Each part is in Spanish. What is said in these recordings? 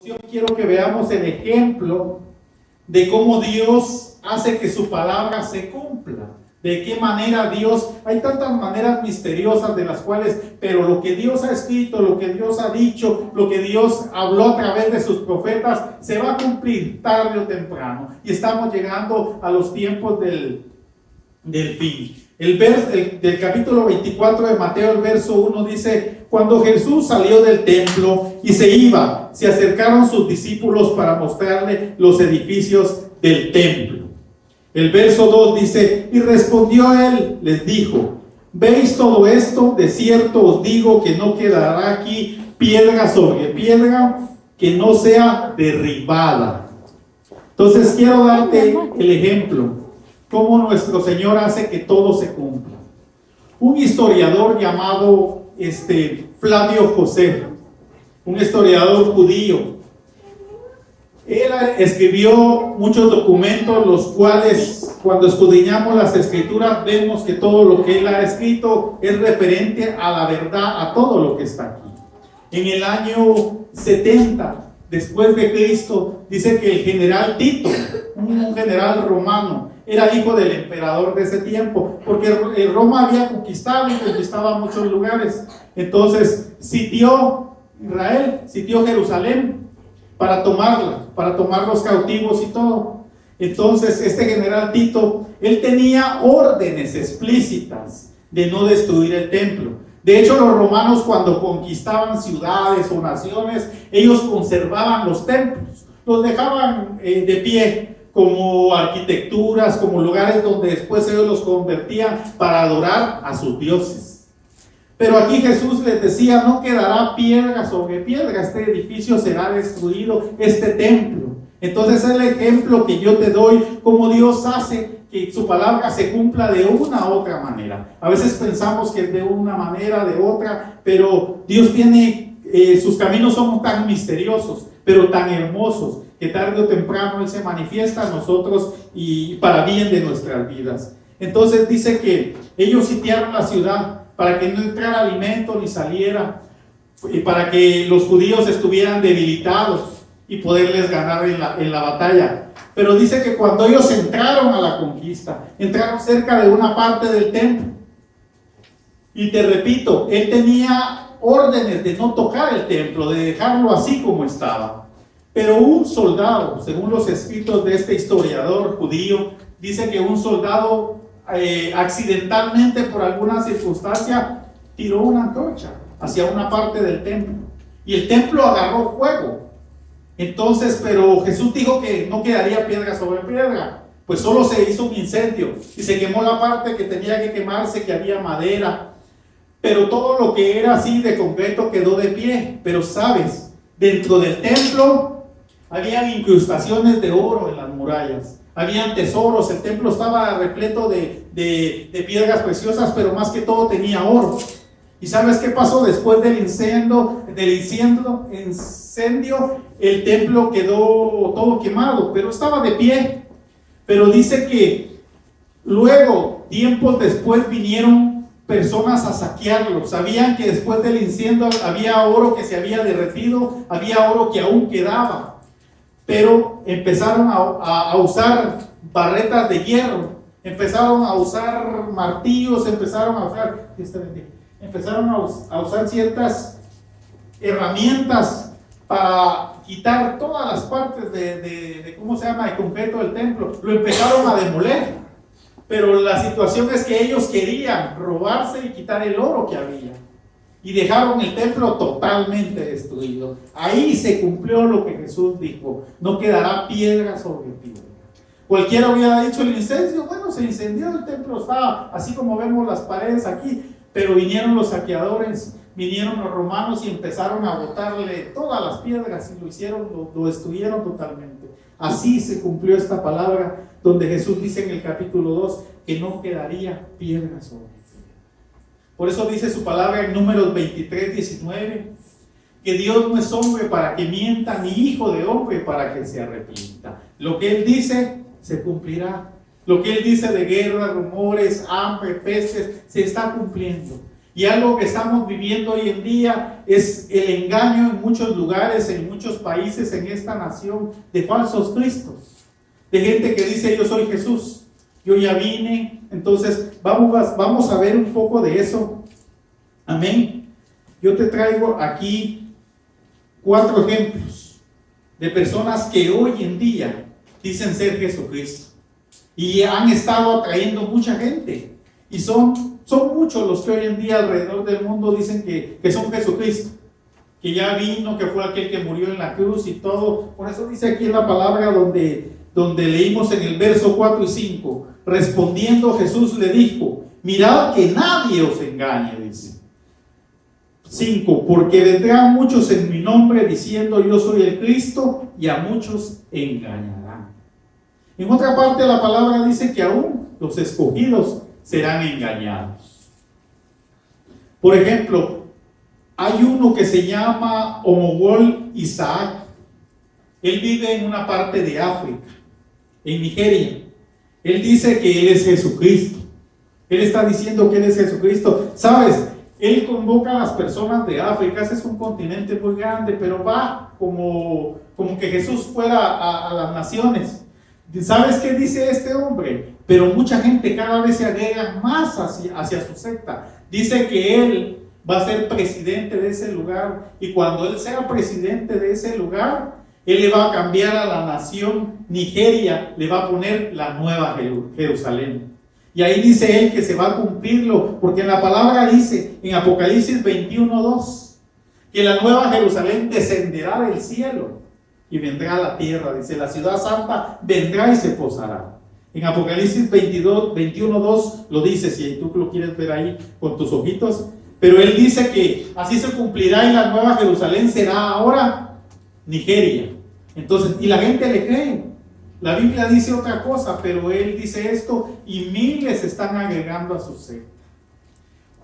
Yo quiero que veamos el ejemplo de cómo Dios hace que su palabra se cumpla. De qué manera Dios, hay tantas maneras misteriosas de las cuales, pero lo que Dios ha escrito, lo que Dios ha dicho, lo que Dios habló a través de sus profetas, se va a cumplir tarde o temprano. Y estamos llegando a los tiempos del fin. Del capítulo 24 de Mateo, el verso 1 dice: cuando Jesús salió del templo y se iba, se acercaron sus discípulos para mostrarle los edificios del templo. El verso 2 dice: y respondió él, les dijo: ¿veis todo esto? De cierto os digo que no quedará aquí piedra sobre piedra que no sea derribada. Entonces quiero darte el ejemplo cómo nuestro Señor hace que todo se cumpla. Un historiador llamado Flavio Josefo, un historiador judío, él escribió muchos documentos, los cuales, cuando escudriñamos las escrituras, vemos que todo lo que él ha escrito es referente a la verdad, a todo lo que está aquí. En el año 70 después de Cristo, dice que el general Tito, un general romano, era hijo del emperador de ese tiempo, porque Roma había conquistado y conquistaba muchos lugares. Entonces sitió Israel, sitió Jerusalén para tomarla, para tomar los cautivos y todo. Entonces este general Tito, él tenía órdenes explícitas de no destruir el templo. De hecho, los romanos, cuando conquistaban ciudades o naciones, ellos conservaban los templos, los dejaban de pie como arquitecturas, como lugares donde después ellos los convertían para adorar a sus dioses. Pero aquí Jesús les decía: no quedará piedra sobre piedra, este edificio será destruido, este templo. Entonces es el ejemplo que yo te doy, cómo Dios hace que su palabra se cumpla de una u otra manera. A veces pensamos que es de una manera, de otra, pero Dios tiene, sus caminos son tan misteriosos, pero tan hermosos, que tarde o temprano Él se manifiesta a nosotros y para bien de nuestras vidas. Entonces dice que ellos sitiaron la ciudad para que no entrara alimento ni saliera, y para que los judíos estuvieran debilitados y poderles ganar en la batalla. Pero dice que cuando ellos entraron a la conquista, entraron cerca de una parte del templo. Y te repito, él tenía órdenes de no tocar el templo, de dejarlo así como estaba. Pero un soldado, según los escritos de este historiador judío, dice que un soldado accidentalmente, por alguna circunstancia, tiró una antorcha hacia una parte del templo. Y el templo agarró fuego. Entonces, pero Jesús dijo que no quedaría piedra sobre piedra, pues solo se hizo un incendio y se quemó la parte que tenía que quemarse, que había madera, pero todo lo que era así de concreto quedó de pie. Pero sabes, dentro del templo habían incrustaciones de oro en las murallas, habían tesoros, el templo estaba repleto de piedras preciosas, pero más que todo tenía oro. ¿Y sabes qué pasó después del incendio? El templo quedó todo quemado, pero estaba de pie. Pero dice que luego, tiempos después, vinieron personas a saquearlo. Sabían que después del incendio había oro que se había derretido, había oro que aún quedaba. Pero empezaron a usar barretas de hierro, empezaron a usar martillos, empezaron a usar ciertas herramientas para quitar todas las partes de concreto del templo. Lo empezaron a demoler, pero la situación es que ellos querían robarse y quitar el oro que había, y dejaron el templo totalmente destruido. Ahí se cumplió lo que Jesús dijo: no quedará piedra sobre piedra. Cualquiera hubiera dicho: el incendio, bueno, se incendió, el templo estaba así como vemos las paredes aquí. Pero vinieron los saqueadores, vinieron los romanos y empezaron a botarle todas las piedras y lo destruyeron totalmente. Así se cumplió esta palabra donde Jesús dice en el capítulo 2 que no quedaría piedra sobre piedra. Por eso dice su palabra en Números 23:19, que Dios no es hombre para que mienta, ni hijo de hombre para que se arrepienta. Lo que Él dice se cumplirá. Lo que Él dice de guerra, rumores, hambre, pestes, se está cumpliendo. Y algo que estamos viviendo hoy en día es el engaño en muchos lugares, en muchos países, en esta nación, de falsos cristos, de gente que dice yo soy Jesús, yo ya vine. Entonces vamos a ver un poco de eso. Amén. Yo te traigo aquí 4 ejemplos de personas que hoy en día dicen ser Jesucristo y han estado atrayendo mucha gente, y son muchos los que hoy en día alrededor del mundo dicen que son Jesucristo, que ya vino, que fue aquel que murió en la cruz y todo. Por eso dice aquí en la palabra donde leímos en el verso 4 y 5, respondiendo Jesús le dijo, mirad que nadie os engañe, dice. 5, porque vendrán muchos en mi nombre diciendo yo soy el Cristo, y a muchos engañarán. En otra parte de la palabra dice que aún los escogidos serán engañados. Por ejemplo, hay uno que se llama Omowol Isaac. Él vive en una parte de África, en Nigeria. Él dice que él es Jesucristo. Él está diciendo que él es Jesucristo. ¿Sabes? Él convoca a las personas de África. Ese es un continente muy grande, pero va como que Jesús fuera a las naciones. ¿Sabes qué dice este hombre? Pero mucha gente cada vez se agrega más hacia su secta. Dice que él va a ser presidente de ese lugar, y cuando él sea presidente de ese lugar, él le va a cambiar a la nación Nigeria, le va a poner la nueva Jerusalén. Y ahí dice él que se va a cumplirlo, porque en la palabra dice, en Apocalipsis 21:2, que la nueva Jerusalén descenderá del cielo y vendrá a la tierra. Dice, la ciudad santa vendrá y se posará. En Apocalipsis 21:2 lo dice, si tú lo quieres ver ahí con tus ojitos. Pero él dice que así se cumplirá, y la nueva Jerusalén será ahora Nigeria. Entonces, y la gente le cree. La Biblia dice otra cosa, pero él dice esto, y miles están agregando a su secta.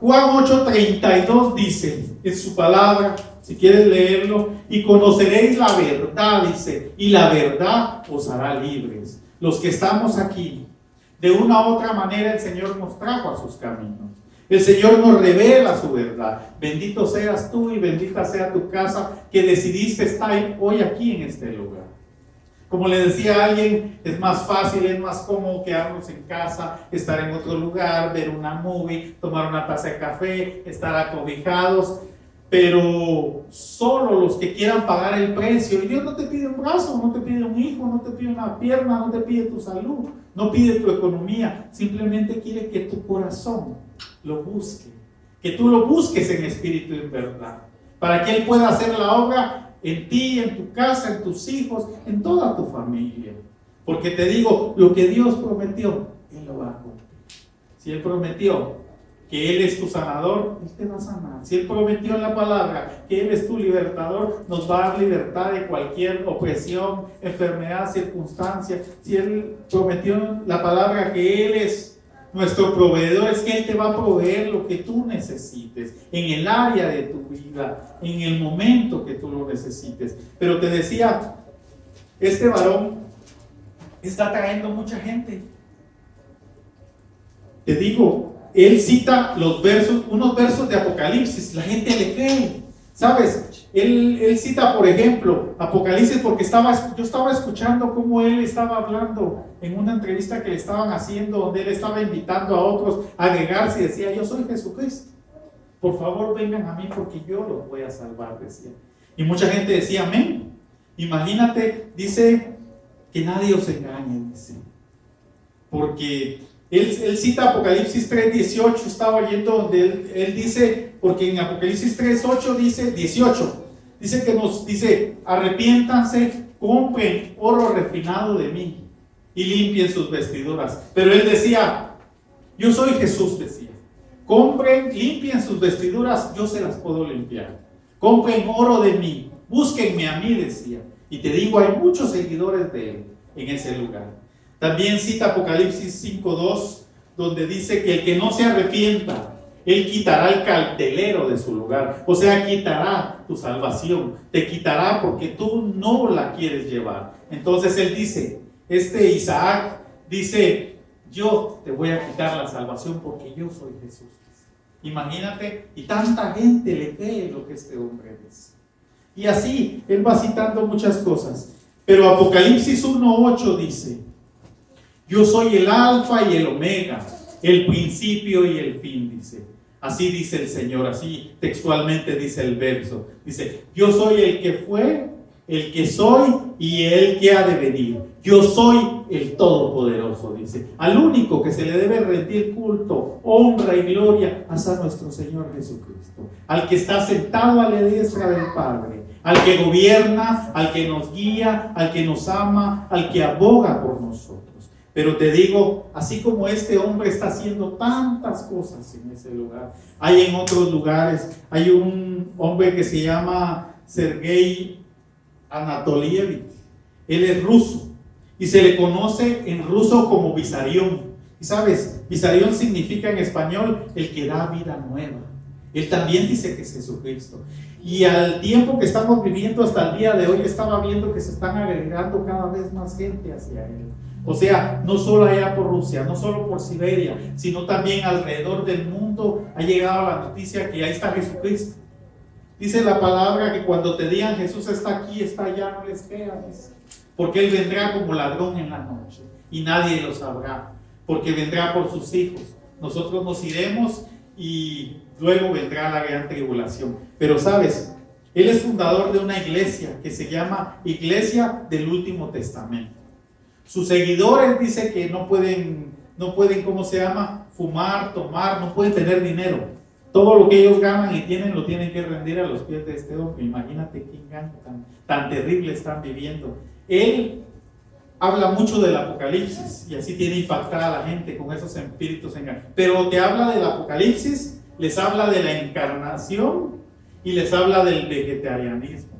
Juan 8:32 dice en su palabra, si quieres leerlo, y conoceréis la verdad, dice, y la verdad os hará libres. Los que estamos aquí, de una u otra manera el Señor nos trajo a sus caminos. El Señor nos revela su verdad. Bendito seas tú y bendita sea tu casa que decidiste estar hoy aquí en este lugar. Como le decía a alguien, es más fácil, es más cómodo quedarnos en casa, estar en otro lugar, ver una movie, tomar una taza de café, estar acobijados, pero solo los que quieran pagar el precio. Y Dios no te pide un brazo, no te pide un hijo, no te pide una pierna, no te pide tu salud, no pide tu economía, simplemente quiere que tu corazón lo busque, que tú lo busques en espíritu y en verdad, para que Él pueda hacer la obra en ti, en tu casa, en tus hijos, en toda tu familia. Porque te digo, lo que Dios prometió, Él lo va a cumplir. Si Él prometió que Él es tu sanador, Él te va a sanar. Si Él prometió en la palabra que Él es tu libertador, nos va a dar libertad de cualquier opresión, enfermedad, circunstancia. Si Él prometió en la palabra que Él es nuestro proveedor, es que Él te va a proveer lo que tú necesites, en el área de tu vida, en el momento que tú lo necesites. Pero te decía, este varón está trayendo mucha gente. Te digo, él cita unos versos de Apocalipsis, la gente le cree, ¿sabes? Él cita, por ejemplo, Apocalipsis, porque yo estaba escuchando cómo él estaba hablando en una entrevista que le estaban haciendo, donde él estaba invitando a otros a agregarse y decía, yo soy Jesucristo, por favor vengan a mí porque yo los voy a salvar, decía. Y mucha gente decía, amén. Imagínate, dice, que nadie os engañe, dice, porque él cita Apocalipsis 3:18, estaba oyendo donde él dice, porque en Apocalipsis 3:8 dice, 18, dice que nos dice, arrepiéntanse, compren oro refinado de mí y limpien sus vestiduras. Pero él decía, yo soy Jesús, decía, compren, limpien sus vestiduras, yo se las puedo limpiar. Compren oro de mí, búsquenme a mí, decía. Y te digo, hay muchos seguidores de él en ese lugar. También cita Apocalipsis 5:2, donde dice que el que no se arrepienta, Él quitará el candelero de su lugar. O sea, quitará tu salvación, te quitará porque tú no la quieres llevar. Entonces Él dice, Isaac dice, yo te voy a quitar la salvación porque yo soy Jesús. Imagínate, y tanta gente le cree lo que este hombre dice. Y así, él va citando muchas cosas. Pero Apocalipsis 1:8 dice: yo soy el alfa y el omega, el principio y el fin, dice. Así dice el Señor, así textualmente dice el verso. Dice: yo soy el que fue, el que soy y el que ha de venir. Yo soy el Todopoderoso, dice. Al único que se le debe rendir culto, honra y gloria es a nuestro Señor Jesucristo. Al que está sentado a la diestra del Padre. Al que gobierna, al que nos guía, al que nos ama, al que aboga por nosotros. Pero te digo, así como este hombre está haciendo tantas cosas en ese lugar, hay en otros lugares. Hay un hombre que se llama Sergei Anatolievich. Él es ruso y se le conoce en ruso como Vissarion. Y sabes, Vissarion significa en español el que da vida nueva. Él también dice que es Jesucristo. Y al tiempo que estamos viviendo hasta el día de hoy, estaba viendo que se están agregando cada vez más gente hacia él. O sea, no solo allá por Rusia, no solo por Siberia, sino también alrededor del mundo ha llegado la noticia que ahí está Jesucristo. Dice la palabra que cuando te digan Jesús está aquí, está allá, no les creas, porque Él vendrá como ladrón en la noche y nadie lo sabrá, porque vendrá por sus hijos. Nosotros nos iremos y luego vendrá la gran tribulación. Pero sabes, Él es fundador de una iglesia que se llama Iglesia del Último Testamento. Sus seguidores dicen que no pueden, ¿cómo se llama? Fumar, tomar, no pueden tener dinero. Todo lo que ellos ganan y tienen lo tienen que rendir a los pies de este hombre. Imagínate qué engaño tan terrible están viviendo. Él habla mucho del Apocalipsis y así tiene impactada a la gente con esos espíritus engañosos. Pero te habla del Apocalipsis, les habla de la encarnación y les habla del vegetarianismo.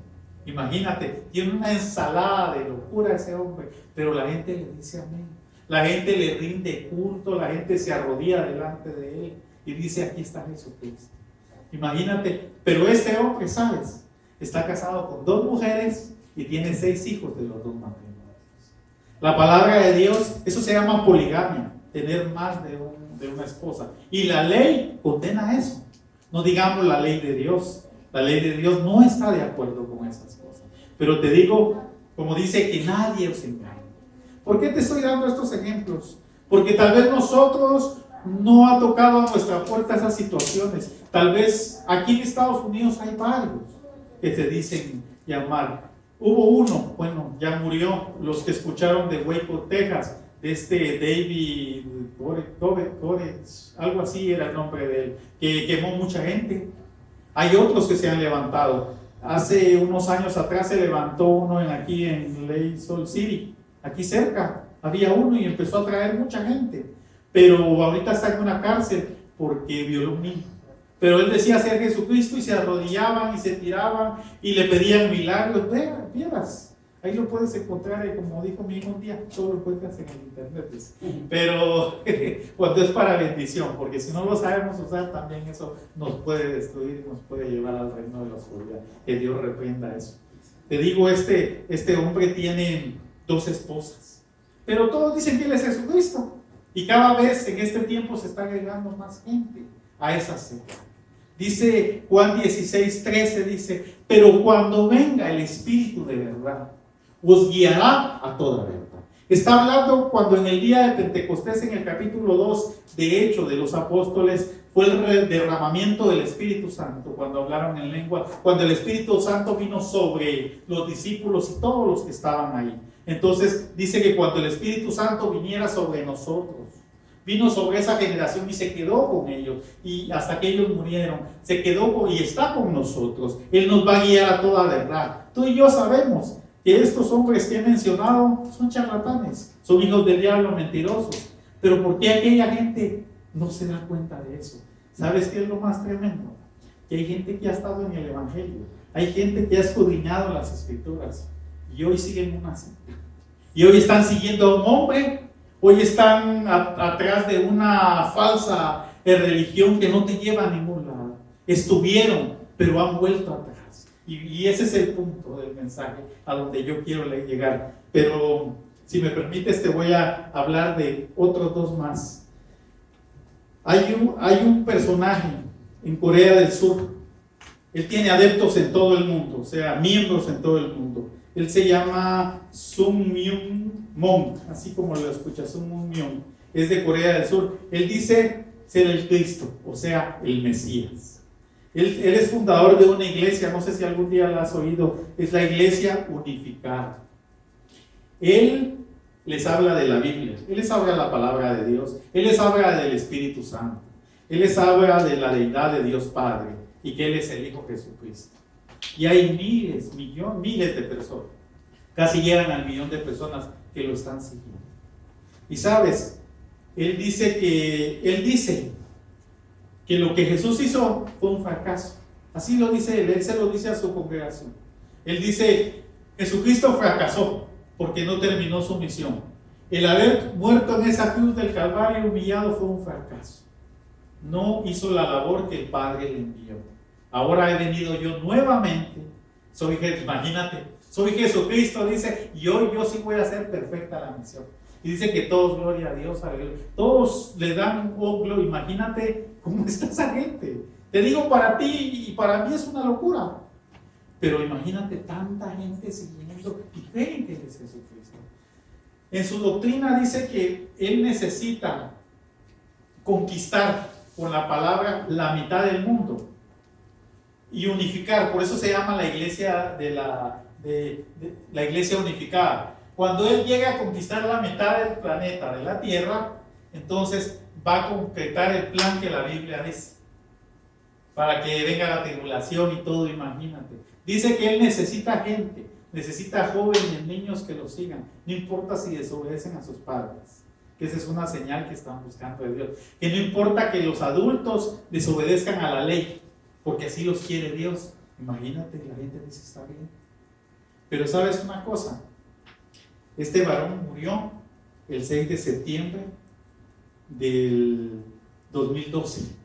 Imagínate, tiene una ensalada de locura ese hombre, pero la gente le dice amén. La gente le rinde culto, la gente se arrodilla delante de él y dice: aquí está Jesucristo. Imagínate, pero este hombre, ¿sabes? Está casado con 2 mujeres y tiene 6 hijos de los 2 matrimonios. La palabra de Dios, eso se llama poligamia, tener más de una esposa. Y la ley condena eso. No digamos la ley de Dios. La ley de Dios no está de acuerdo con esas cosas. Pero te digo, como dice, que nadie os engañe. ¿Por qué te estoy dando estos ejemplos? Porque tal vez nosotros no ha tocado a nuestra puerta esas situaciones. Tal vez aquí en Estados Unidos hay varios que te dicen llamar. Hubo uno, bueno, ya murió, los que escucharon de Waco, Texas, de este David Koresh, algo así era el nombre de él, que quemó mucha gente. Hay otros que se han levantado. Hace unos años atrás se levantó uno aquí en Lake Salt City, aquí cerca. Había uno y empezó a traer mucha gente. Pero ahorita está en una cárcel porque violó un niño. Pero él decía ser Jesucristo y se arrodillaban y se tiraban y le pedían milagros. Vieras, ahí lo puedes encontrar, como dijo mi hijo un día, todo lo encuentras en el internet. Pero cuando es para bendición, porque si no lo sabemos usar, también eso nos puede destruir y nos puede llevar al reino de la oscuridad. Que Dios reprenda eso. Te digo, este hombre tiene 2 esposas, pero todos dicen que él es Jesucristo. Y cada vez en este tiempo se está agregando más gente a esa secta. Dice Juan 16:13, dice: pero cuando venga el Espíritu de verdad, os guiará a toda verdad. Está hablando cuando en el día de Pentecostés, en el capítulo 2, de Hechos de los Apóstoles, fue el derramamiento del Espíritu Santo, cuando hablaron en lengua, cuando el Espíritu Santo vino sobre los discípulos y todos los que estaban ahí. Entonces dice que cuando el Espíritu Santo viniera sobre nosotros, vino sobre esa generación y se quedó con ellos, y hasta que ellos murieron, se quedó y está con nosotros. Él nos va a guiar a toda verdad. Tú y yo sabemos que estos hombres que he mencionado son charlatanes, son hijos del diablo, mentirosos. Pero ¿por qué aquella gente no se da cuenta de eso? ¿Sabes qué es lo más tremendo? Que hay gente que ha estado en el Evangelio, hay gente que ha escudriñado las Escrituras y hoy siguen una secta. Y hoy están siguiendo a un hombre, hoy están atrás de una falsa religión que no te lleva a ningún lado. Estuvieron, pero han vuelto atrás. Y ese es el punto del mensaje a donde yo quiero llegar. Pero si me permites, te voy a hablar de otros 2 más. Hay un personaje en Corea del Sur. Él tiene adeptos en todo el mundo, o sea, miembros en todo el mundo. Él se llama Sun Myung Moon, así como lo escucha, Sun Myung. Es de Corea del Sur. Él dice ser el Cristo, o sea, el Mesías. Él es fundador de una iglesia, no sé si algún día la has oído, es la Iglesia Unificada. Él les habla de la Biblia, Él les habla de la palabra de Dios, Él les habla del Espíritu Santo, Él les habla de la deidad de Dios Padre y que Él es el Hijo Jesucristo. Y hay miles de personas, casi llegan al 1.000.000 de personas que lo están siguiendo. Y sabes, Él dice que lo que Jesús hizo fue un fracaso. Así lo dice Él se lo dice a su congregación. Él dice, Jesucristo fracasó porque no terminó su misión. El haber muerto en esa cruz del Calvario humillado fue un fracaso. No hizo la labor que el Padre le envió. Ahora he venido yo nuevamente. Imagínate, soy Jesucristo, dice, y hoy yo sí voy a hacer perfecta la misión. Y dice que todos, gloria a Dios, todos le dan un gloria. Imagínate cómo está esa gente. Te digo, para ti y para mí es una locura. Pero imagínate tanta gente siguiendo y creen que Él es Jesucristo. En su doctrina dice que Él necesita conquistar con la palabra la mitad del mundo y unificar. Por eso se llama la iglesia la iglesia unificada. Cuando Él llega a conquistar la mitad del planeta, de la Tierra, entonces va a concretar el plan que la Biblia dice, para que venga la tribulación y todo, imagínate. Dice que Él necesita gente, necesita jóvenes, niños que lo sigan, no importa si desobedecen a sus padres, que esa es una señal que están buscando de Dios, que no importa que los adultos desobedezcan a la ley, porque así los quiere Dios. Imagínate, la gente dice está bien. Pero sabes una cosa, este varón murió el 6 de septiembre del 2012.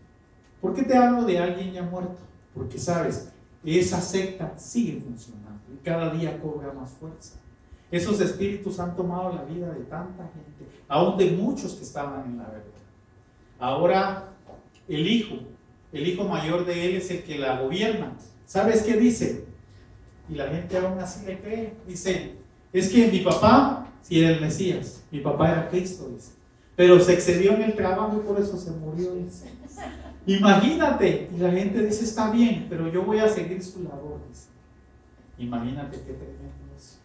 ¿Por qué te hablo de alguien ya muerto? Porque sabes, esa secta sigue funcionando y cada día cobra más fuerza. Esos espíritus han tomado la vida de tanta gente, aún de muchos que estaban en la verdad. Ahora el hijo mayor de él es el que la gobierna. ¿Sabes qué dice? Y la gente aún así le cree. Dice, es que mi papá sí era el Mesías, mi papá era Cristo, dice, pero se excedió en el trabajo y por eso se murió, dice. Imagínate, y la gente dice está bien, pero yo voy a seguir su labor, dice. Imagínate qué tremendo es.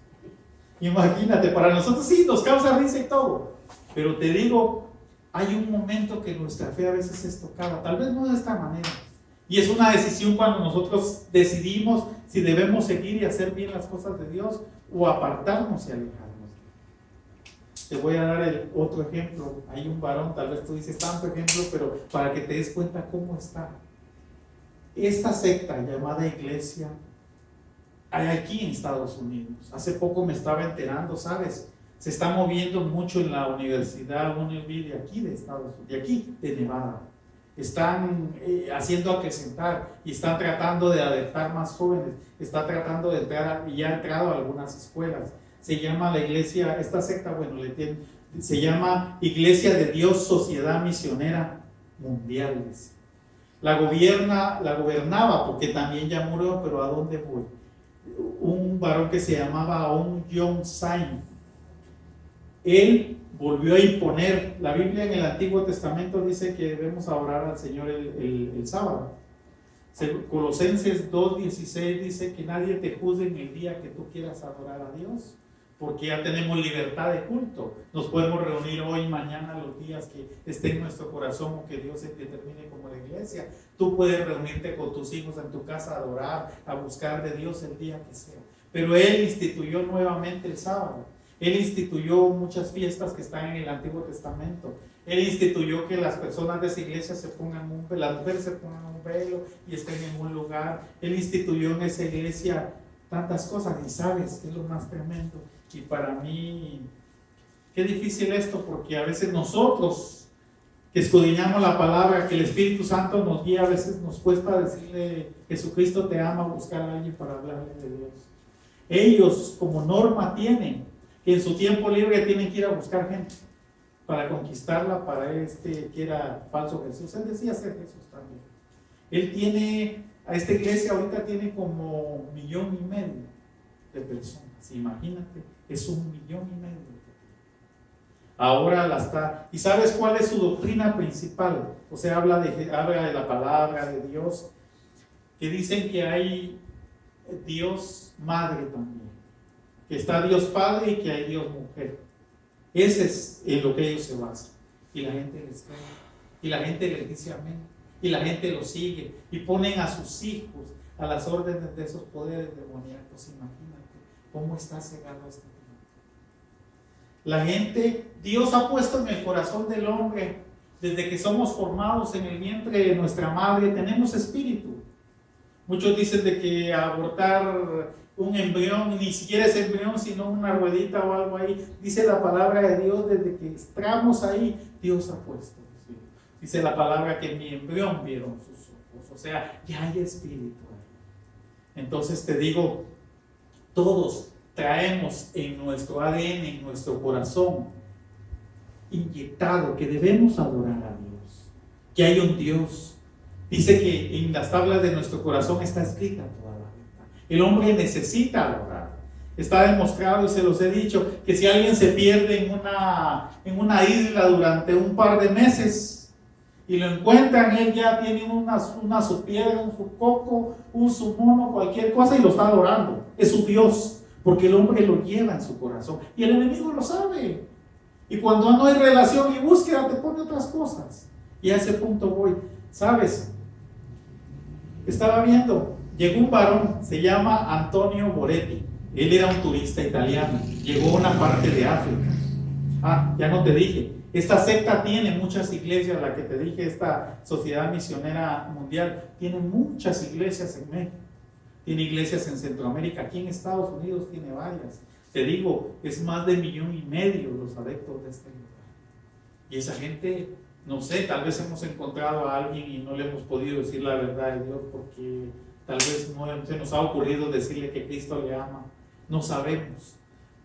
Imagínate, para nosotros sí nos causa risa y todo, pero te digo, hay un momento que nuestra fe a veces es tocada, tal vez no de esta manera, y es una decisión cuando nosotros decidimos si debemos seguir y hacer bien las cosas de Dios o apartarnos y alejarnos. Te voy a dar el otro ejemplo. Hay un varón, tal vez tú dices tanto ejemplo, pero para que te des cuenta cómo está. Esta secta llamada iglesia hay aquí en Estados Unidos. Hace poco me estaba enterando, ¿sabes? Se está moviendo mucho en la universidad UNLV de aquí de Estados Unidos, de aquí de Nevada. Están haciendo acrecentar y están tratando de adaptar más jóvenes. Está tratando de entrar y ya ha entrado a algunas escuelas. Se llama la iglesia, esta secta, se llama Iglesia de Dios Sociedad Misionera Mundial. La gobernaba porque también ya murió, pero ¿a dónde fue? Un varón que se llamaba Aung Yong Sain. Él volvió a imponer, la Biblia en el Antiguo Testamento dice que debemos adorar al Señor el sábado. Colosenses 2:16 dice que nadie te juzgue en el día que tú quieras adorar a Dios, porque ya tenemos libertad de culto. Nos podemos reunir hoy, mañana, los días que esté en nuestro corazón o que Dios se determine como la iglesia. Tú puedes reunirte con tus hijos en tu casa a adorar, a buscar de Dios el día que sea. Pero Él instituyó nuevamente el sábado. Él instituyó muchas fiestas que están en el Antiguo Testamento. Él instituyó que las personas de esa iglesia las mujeres se pongan un velo y estén en un lugar. Él instituyó en esa iglesia tantas cosas. Y sabes, es lo más tremendo. Y para mí, qué difícil esto, porque a veces nosotros que escudriñamos la palabra, que el Espíritu Santo nos guía, a veces nos cuesta decirle, Jesucristo te ama, buscar a alguien para hablarle de Dios. Ellos como norma tienen que en su tiempo libre tienen que ir a buscar gente para conquistarla, para que era falso Jesús. Él decía ser Jesús también. Él tiene, a esta iglesia ahorita tiene como 1,5 millones de personas. Imagínate, es 1,5 millones. Ahora la está. ¿Y sabes cuál es su doctrina principal? O sea, habla de la palabra de Dios, que dicen que hay Dios Madre también, que está Dios Padre y que hay Dios Mujer. Ese es en lo que ellos se basan. Y la gente les cree, y la gente les dice amén, y la gente lo sigue, y ponen a sus hijos a las órdenes de esos poderes demoníacos. Imagínate cómo está cegado este tema. La gente, Dios ha puesto en el corazón del hombre, desde que somos formados en el vientre de nuestra madre, tenemos espíritu. Muchos dicen de que abortar un embrión, ni siquiera es embrión, sino una ruedita o algo ahí. Dice la palabra de Dios, desde que entramos ahí, Dios ha puesto. ¿Sí? Dice la palabra que en mi embrión vieron sus ojos, o sea, ya hay espíritu ahí. Entonces te digo, todos traemos en nuestro ADN, en nuestro corazón, inyectado que debemos adorar a Dios, que hay un Dios. Dice que en las tablas de nuestro corazón está escrita toda la verdad. El hombre necesita adorar. Está demostrado, y se los he dicho, que si alguien se pierde en una isla durante un par de meses y lo encuentran, él ya tiene una su piedra, un su coco, su mono, cualquier cosa, y lo está adorando. Es su Dios. Porque el hombre lo lleva en su corazón y el enemigo lo sabe. Y cuando no hay relación y búsqueda, te pone otras cosas. Y a ese punto voy. ¿Sabes? Estaba viendo, llegó un varón, se llama Antonio Moretti. Él era un turista italiano. Llegó a una parte de África. Ya no te dije. Esta secta tiene muchas iglesias, la que te dije, esta Sociedad Misionera Mundial, tiene muchas iglesias en México. Tiene iglesias en Centroamérica, aquí en Estados Unidos tiene varias. Te digo, es más de 1,5 millones los adeptos de este lugar. Y esa gente, no sé, tal vez hemos encontrado a alguien y no le hemos podido decir la verdad de Dios porque tal vez no se nos ha ocurrido decirle que Cristo le ama. No sabemos.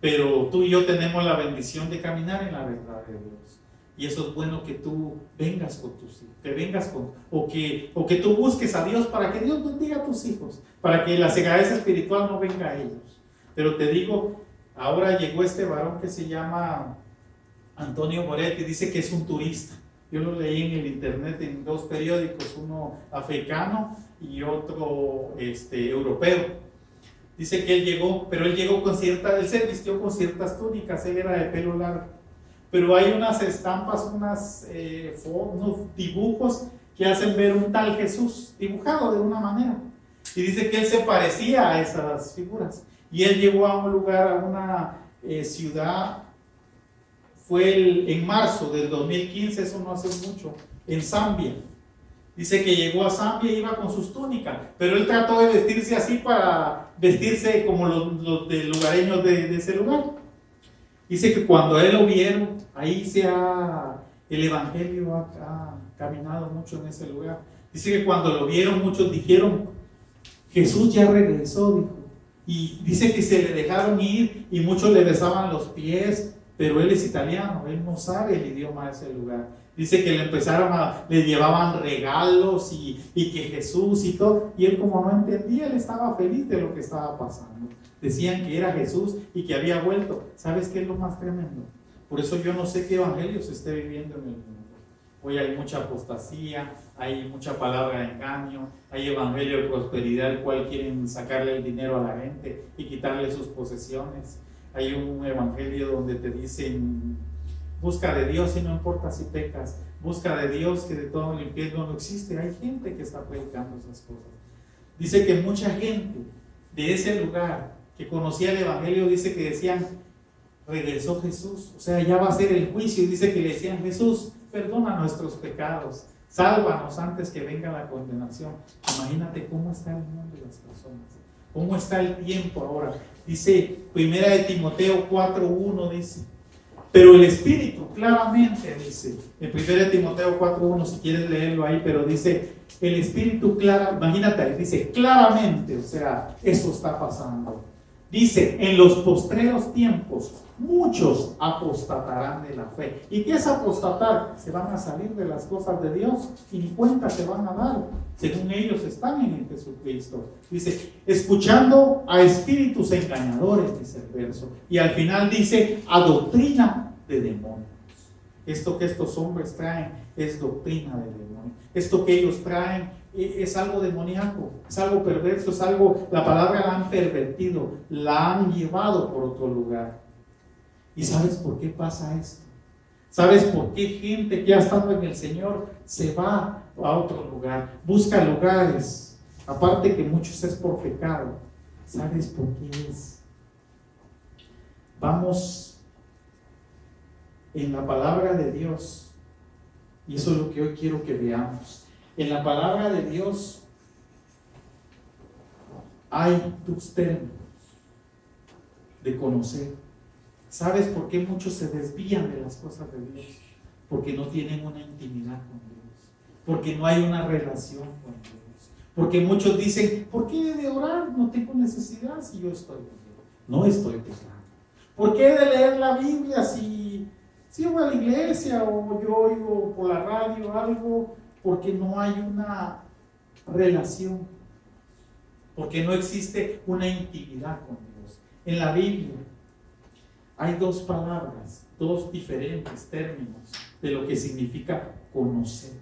Pero tú y yo tenemos la bendición de caminar en la verdad de Dios. Y eso es bueno, que tú vengas con tus hijos, que vengas o que tú busques a Dios para que Dios bendiga a tus hijos, para que la cegadez espiritual no venga a ellos. Pero te digo, ahora llegó este varón que se llama Antonio Moretti, dice que es un turista. Yo lo leí en el internet en 2 periódicos, uno africano y otro europeo. Dice que él llegó, pero él llegó él se vistió con ciertas túnicas, él era de pelo largo. Pero hay unas estampas, unos dibujos que hacen ver un tal Jesús dibujado de una manera. Y dice que él se parecía a esas figuras. Y él llegó a un lugar, a una ciudad, fue en marzo del 2015, eso no hace mucho, en Zambia. Dice que llegó a Zambia y iba con sus túnicas, pero él trató de vestirse así para vestirse como los de lugareños de ese lugar. Dice que cuando él lo vieron, ahí el evangelio ha caminado mucho en ese lugar. Dice que cuando lo vieron, muchos dijeron, Jesús ya regresó, dijo. Y dice que se le dejaron ir y muchos le besaban los pies, pero él es italiano, él no sabe el idioma de ese lugar. Dice que le llevaban regalos y que Jesús y todo, y él como no entendía, él estaba feliz de lo que estaba pasando. Decían que era Jesús y que había vuelto. ¿Sabes qué es lo más tremendo? Por eso yo no sé qué evangelio se esté viviendo en el mundo. Hoy hay mucha apostasía, hay mucha palabra de engaño, hay evangelio de prosperidad, el cual quieren sacarle el dinero a la gente y quitarle sus posesiones. Hay un evangelio donde te dicen, busca de Dios y no importa si pecas, busca de Dios que de todo el infierno no existe. Hay gente que está predicando esas cosas. Dice que mucha gente de ese lugar que conocía el evangelio, dice que decían, regresó Jesús, o sea, ya va a ser el juicio, y dice que le decían, Jesús, perdona nuestros pecados, sálvanos antes que venga la condenación. Imagínate cómo está el mundo de las personas, cómo está el tiempo ahora. Dice 1 Timoteo 4:1, dice, pero el Espíritu claramente dice, en 1 Timoteo 4:1, si quieres leerlo ahí, pero dice, el Espíritu imagínate, dice claramente, o sea, eso está pasando. Dice, en los postreros tiempos, muchos apostatarán de la fe. ¿Y qué es apostatar? Se van a salir de las cosas de Dios y ni cuenta se van a dar, según ellos están en el Jesucristo. Dice, escuchando a espíritus engañadores, dice el verso. Y al final dice, a doctrina de demonios. Esto que estos hombres traen es doctrina de demonios. Esto que ellos traen es algo demoníaco, es algo perverso, es algo, la palabra la han pervertido, la han llevado por otro lugar. ¿Y sabes por qué pasa esto? ¿Sabes por qué gente que ha estado en el Señor se va a otro lugar? Busca lugares, aparte que muchos es por pecado. ¿Sabes por qué es? Vamos en la palabra de Dios, y eso es lo que hoy quiero que veamos. En la palabra de Dios hay dos términos de conocer. ¿Sabes por qué muchos se desvían de las cosas de Dios? Porque no tienen una intimidad con Dios, porque no hay una relación con Dios, porque muchos dicen, ¿por qué he de orar? No tengo necesidad si yo estoy con Dios. No estoy pecando. ¿Por qué he de leer la Biblia si voy a la iglesia o yo oigo por la radio algo? Porque no hay una relación, porque no existe una intimidad con Dios. En la Biblia hay dos palabras, dos diferentes términos de lo que significa conocer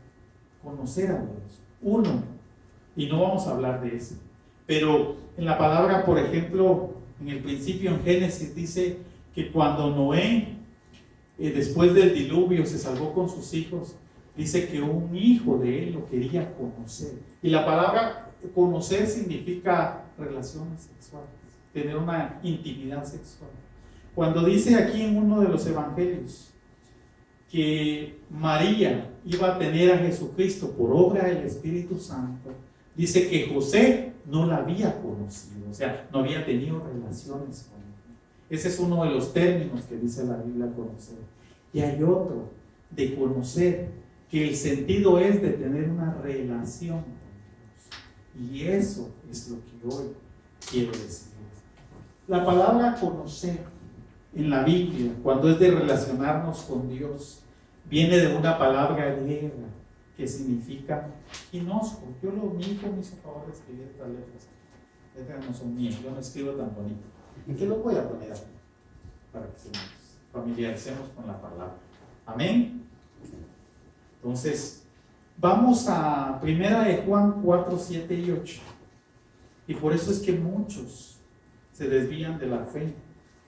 a Dios. Uno, y no vamos a hablar de eso, pero en la palabra, por ejemplo, en el principio en Génesis dice que cuando Noé, después del diluvio, se salvó con sus hijos, dice que un hijo de él lo quería conocer. Y la palabra conocer significa relaciones sexuales, tener una intimidad sexual. Cuando dice aquí en uno de los evangelios que María iba a tener a Jesucristo por obra del Espíritu Santo, dice que José no la había conocido, o sea, no había tenido relaciones con él. Ese es uno de los términos que dice la Biblia, conocer. Y hay otro, de conocer, que el sentido es de tener una relación con Dios. Y eso es lo que hoy quiero decir. La palabra conocer en la Biblia, cuando es de relacionarnos con Dios, viene de una palabra griega que significa ginosco. Yo mi hijo me hizo favor de escribir estas letras. Letras no son mías, yo no escribo tan bonito. ¿Y qué lo voy a poner aquí? Para que nos familiaricemos con la palabra. Amén. Entonces, vamos a 1 de Juan 4, 7 y 8. Y por eso es que muchos se desvían de la fe.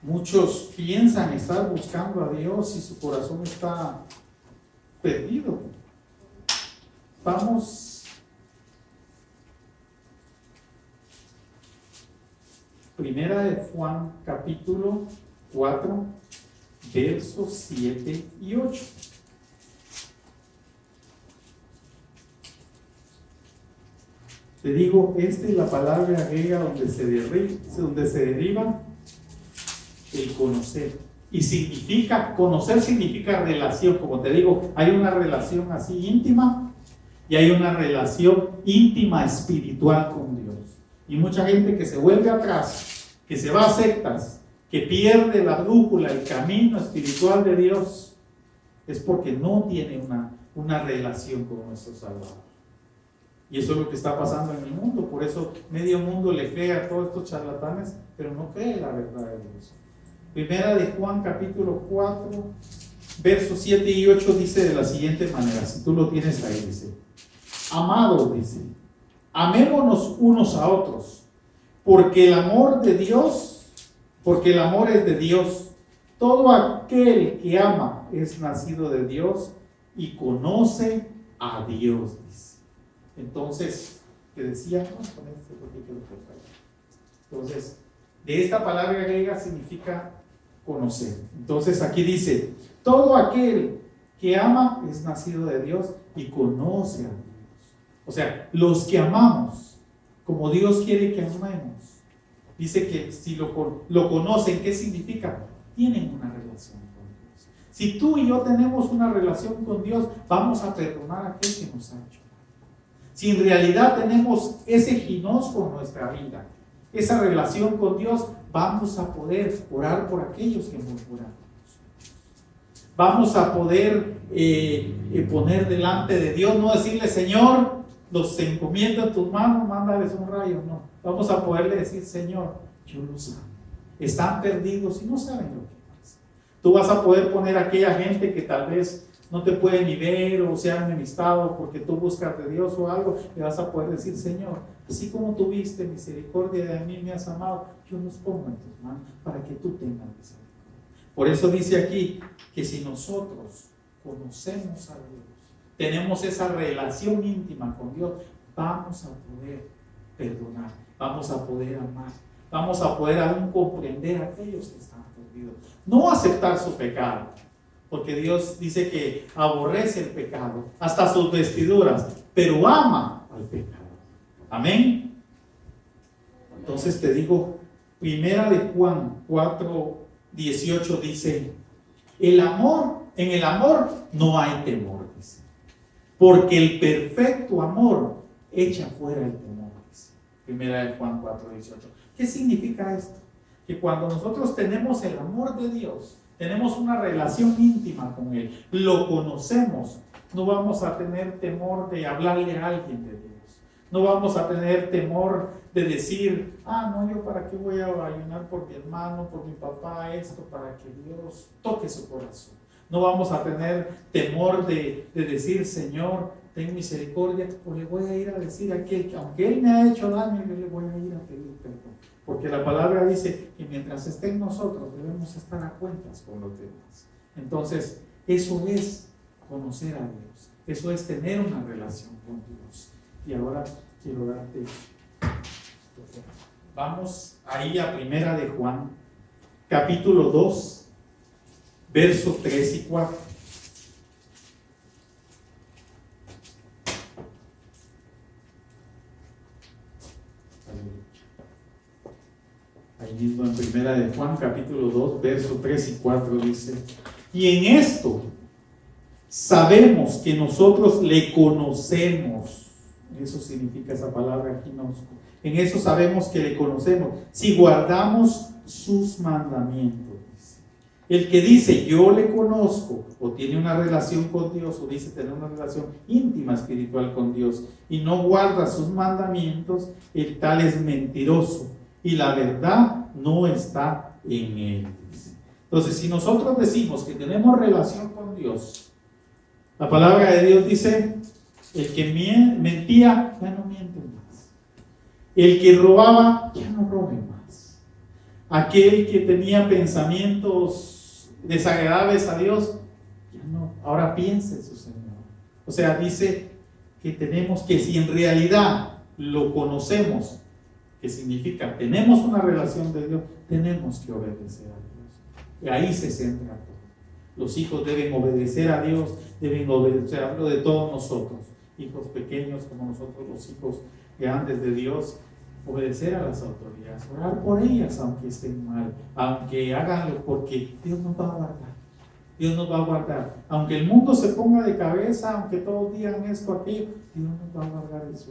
Muchos piensan estar buscando a Dios y su corazón está perdido. Vamos. 1 de Juan capítulo 4, versos 7 y 8. Te digo, esta es la palabra griega donde se deriva el conocer. Y significa, conocer significa relación. Como te digo, hay una relación así íntima y hay una relación íntima espiritual con Dios. Y mucha gente que se vuelve atrás, que se va a sectas, que pierde la brújula, el camino espiritual de Dios, es porque no tiene una relación con nuestro Salvador. Y eso es lo que está pasando en el mundo. Por eso medio mundo le cree a todos estos charlatanes, pero no cree la verdad de Dios. 1 de Juan capítulo 4, versos 7 y 8 dice de la siguiente manera, si tú lo tienes ahí, dice: amados, dice, amémonos unos a otros, porque el amor es de Dios. Todo aquel que ama es nacido de Dios y conoce a Dios, dice. Entonces, ¿qué decía? Entonces, de esta palabra griega significa conocer. Entonces aquí dice, todo aquel que ama es nacido de Dios y conoce a Dios. O sea, los que amamos, como Dios quiere que amemos, dice que si lo conocen, ¿qué significa? Tienen una relación con Dios. Si tú y yo tenemos una relación con Dios, vamos a perdonar a aquel que nos ha hecho. Si en realidad tenemos ese ginosco en nuestra vida, esa relación con Dios, vamos a poder orar por aquellos que murmuran. Vamos a poder poner delante de Dios, no decirle, Señor, los encomiendo a tus manos, mándales un rayo. No, vamos a poderle decir, Señor, yo los amo. Están perdidos y no saben lo que pasa. Tú vas a poder poner a aquella gente que tal vez no te puede ni ver o se han enemistado porque tú buscas de Dios o algo, le vas a poder decir, Señor, así como tuviste misericordia de mí, me has amado, yo los pongo en tus manos para que tú tengas misericordia. Por eso dice aquí que si nosotros conocemos a Dios, tenemos esa relación íntima con Dios, vamos a poder perdonar, vamos a poder amar, vamos a poder aún comprender a aquellos que están perdidos. No aceptar su pecado, porque Dios dice que aborrece el pecado, hasta sus vestiduras, pero ama al pecado. Amén. Entonces te digo, primera de Juan 4:18 dice, en el amor no hay temor, dice, porque el perfecto amor echa fuera el temor, dice. Primera de Juan 4:18. ¿Qué significa esto? Que cuando nosotros tenemos el amor de Dios, tenemos una relación íntima con Él, lo conocemos, no vamos a tener temor de hablarle a alguien de Dios. No vamos a tener temor de decir, no, yo para qué voy a ayunar por mi hermano, por mi papá, esto, para que Dios toque su corazón. No vamos a tener temor de decir, Señor, ten misericordia, o le voy a ir a decir a aquel que aunque Él me ha hecho daño, yo le voy a ir a pedir perdón. Porque la palabra dice que mientras esté en nosotros debemos estar a cuentas con los demás. Entonces, eso es conocer a Dios. Eso es tener una relación con Dios. Y ahora quiero darte, vamos ahí a primera de Juan, capítulo 2, versos 3 y 4. Ahí mismo en primera de Juan, capítulo 2, versos 3 y 4 dice, y en esto sabemos que nosotros le conocemos. Eso significa esa palabra ginosco. En eso sabemos que le conocemos, si guardamos sus mandamientos. El que dice yo le conozco o tiene una relación con Dios o dice tener una relación íntima espiritual con Dios y no guarda sus mandamientos, el tal es mentiroso y la verdad no está en él. Entonces, si nosotros decimos que tenemos relación con Dios, la palabra de Dios dice, el que mentía ya no miente más, el que robaba ya no robe más, aquel que tenía pensamientos desagradables a Dios ya no, ahora piense en su Señor. O sea, dice que tenemos que, si en realidad lo conocemos, que significa tenemos una relación de Dios, tenemos que obedecer a Dios. Y ahí se centra todo. Los hijos deben obedecer a Dios, deben obedecer, hablo de todos nosotros, hijos pequeños como nosotros, los hijos grandes de Dios, obedecer a las autoridades, orar por ellas aunque estén mal, aunque háganlo, porque Dios nos va a guardar. Dios nos va a guardar. Aunque el mundo se ponga de cabeza, aunque todos digan esto, aquello, Dios nos va a guardar de su